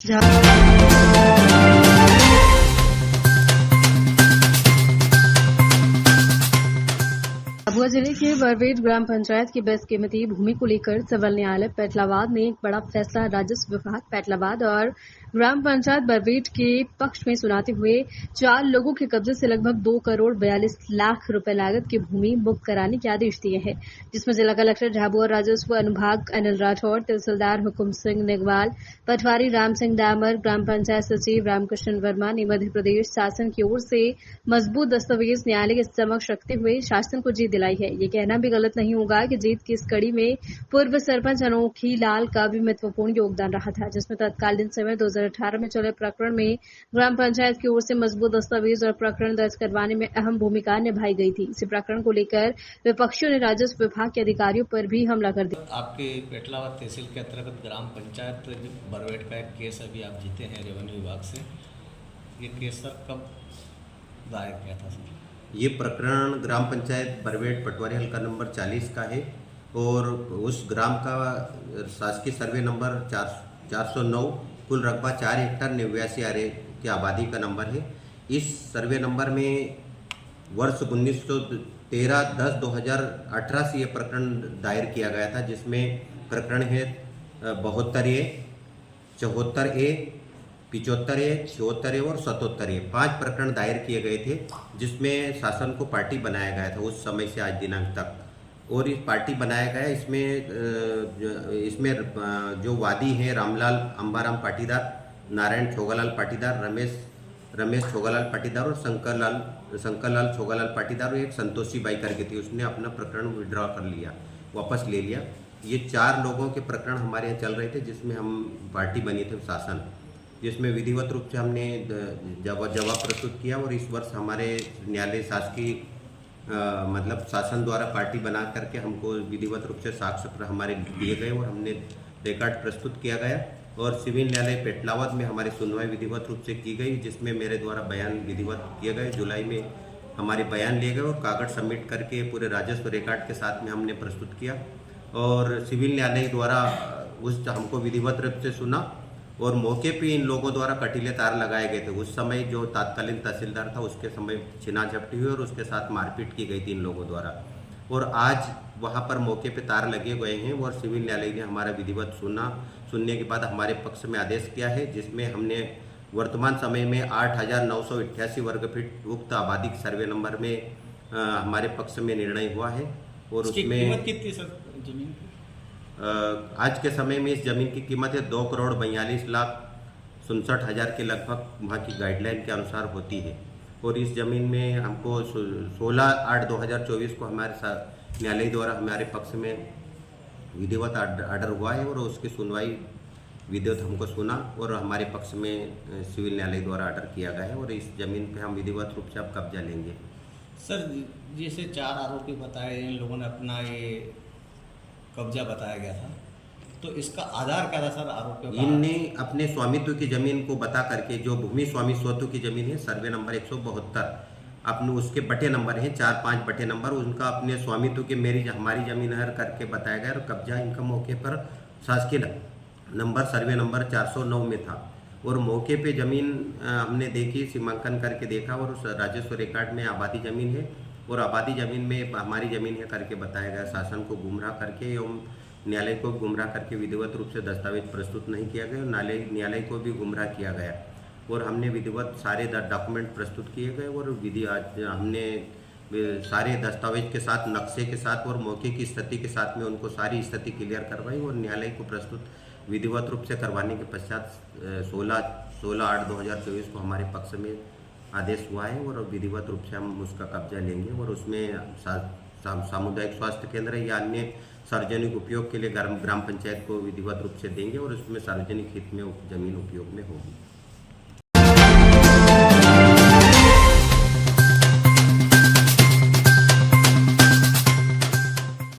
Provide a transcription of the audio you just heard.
झाबुआ जिले के बरवेट ग्राम पंचायत की बेशकीमती भूमि को लेकर सिविल न्यायालय पेटलाबाद में एक बड़ा फैसला राजस्व विभाग पेटलाबाद और ग्राम पंचायत बरवेट के पक्ष में सुनाते हुए 4 लोगों के कब्जे से लगभग 2 करोड़ 42 लाख रुपए लागत की भूमि मुक्त कराने के आदेश दिए हैं, जिसमें जिला कलेक्टर झाबुआ राजस्व अनुभाग अनिल राठौड़, तहसीलदार हुकुम सिंह नेगवाल, पटवारी राम सिंह डामर, ग्राम पंचायत सचिव रामकृष्ण वर्मा ने मध्य प्रदेश शासन की ओर से मजबूत दस्तावेज न्यायालय के समक्ष रखते हुए शासन को जीत दिलाई है। ये कहना भी गलत नहीं होगा कि जीत की इस कड़ी में पूर्व सरपंच अनोखी लाल का भी महत्वपूर्ण योगदान रहा था, जिसमें तत्कालीन समय 2018 में चले प्रकरण में ग्राम पंचायत की ओर से मजबूत दस्तावेज और प्रकरण दर्ज करवाने में अहम भूमिका निभाई गई थी। इसी प्रकरण को लेकर विपक्षियों ने राजस्व विभाग के अधिकारियों पर भी हमला कर दिया। आपके पेटलाबाद तहसील के अंतर्गत ग्राम पंचायत बरवेट का एक केस अभी आप जीते हैं रेवेन्यू विभाग से। ये केस सर कब दायर किया था सर? ये प्रकरण ग्राम पंचायत बरवेट पटवारी हल्का नंबर 40 का है और उस ग्राम का शासकीय सर्वे नंबर 409, कुल रकबा 4 हेक्टर 89 आरे की आबादी का नंबर है। इस सर्वे नंबर में वर्ष 1913-10-2018 से ये प्रकरण दायर किया गया था, जिसमें प्रकरण है 72A, 74A, 75A, 76A और 77A 5 प्रकरण दायर किए गए थे, जिसमें शासन को पार्टी बनाया गया था उस समय से आज दिनांक तक। और इस पार्टी बनाया गया इसमें जो वादी हैं रामलाल अंबाराम पाटीदार, नारायण छोगालाल पाटीदार, रमेश छोगालाल पाटीदार और शंकरलाल छोगालाल पाटीदार और एक संतोषी बाई करके थी। उसने अपना प्रकरण विड्रॉ कर लिया, वापस ले लिया। ये 4 लोगों के प्रकरण हमारे यहाँ चल रहे थे, जिसमें हम पार्टी बनी थे शासन, जिसमें विधिवत रूप से हमने जवाब प्रस्तुत किया। और इस वर्ष हमारे न्यायालय शासकीय मतलब शासन द्वारा पार्टी बना करके हमको विधिवत रूप से साक्ष्य हमारे दिए गए और हमने रिकॉर्ड प्रस्तुत किया गया। और सिविल न्यायालय पेटलाबाद में हमारी सुनवाई विधिवत रूप से की गई, जिसमें मेरे द्वारा बयान विधिवत किए गए। जुलाई में हमारे बयान लिए गए और कागज सबमिट करके पूरे राजस्व रिकॉर्ड के साथ में हमने प्रस्तुत किया। और सिविल न्यायालय द्वारा हमको विधिवत रूप से सुना और मौके पे इन लोगों द्वारा कटीले तार लगाए गए थे। उस समय जो तत्कालीन तहसीलदार था उसके समय छीना झपटी हुई और उसके साथ मारपीट की गई थी इन लोगों द्वारा। और आज वहां पर मौके पे तार लगे गए हैं और सिविल न्यायालय ने हमारा विधिवत सुनने के बाद हमारे पक्ष में आदेश किया है, जिसमें हमने वर्तमान समय में 8,988 वर्ग फीट उक्त आबादी सर्वे नंबर में हमारे पक्ष में निर्णय हुआ है। और उसमें कीमत कितनी सर जमीन की? आज के समय में इस जमीन की कीमत है 2 करोड़ 42 लाख 67 हज़ार के लगभग वहाँ की गाइडलाइन के अनुसार होती है। और इस जमीन में हमको 16/8/2024 को हमारे न्यायालय द्वारा हमारे पक्ष में विधिवत आर्डर हुआ है और उसकी सुनवाई विधिवत हमको सुना और हमारे पक्ष में सिविल न्यायालय द्वारा आर्डर किया गया है। और इस जमीन पे हम विधिवत रूप से अब कब्जा लेंगे। सर जैसे 4 आरोपी बताए, इन लोगों ने अपना ये कब्जा बताया गया था, तो इसका आधार क्या था सर आरोपियों का? इनने अपने स्वामित्व की जमीन को बता करके, जो भूमि स्वामी स्वत्व की जमीन है सर्वे नंबर 172, अपने उसके बटे नंबर हैं 4-5 बटे नंबर, उनका अपने स्वामित्व के हमारी जमीन है करके बताया गया। और कब्जा इनका मौके पर शासकीय नंबर सर्वे नंबर 409 में था। और मौके पे जमीन हमने देखी, सीमांकन करके देखा और उस राजस्व रिकॉर्ड में आबादी जमीन है और आबादी जमीन में हमारी जमीन है करके बताया गया। शासन को गुमराह करके एवं न्यायालय को गुमराह करके विधिवत रूप से दस्तावेज प्रस्तुत नहीं किया गया। न्यायालय को भी गुमराह किया गया और हमने विधिवत सारे डॉक्यूमेंट प्रस्तुत किए गए और हमने सारे दस्तावेज के साथ, नक्शे के साथ और मौके की स्थिति के साथ में उनको सारी स्थिति क्लियर करवाई और न्यायालय को प्रस्तुत विधिवत रूप से करवाने के पश्चात 16/8/2024 को हमारे पक्ष में आदेश हुआ है और विधिवत रूप से हम उसका कब्जा लेंगे। और उसमें सामुदायिक स्वास्थ्य केंद्र या अन्य सार्वजनिक उपयोग के लिए ग्राम पंचायत को विधिवत रूप से देंगे और उसमें सार्वजनिक हित में जमीन उपयोग में होगी।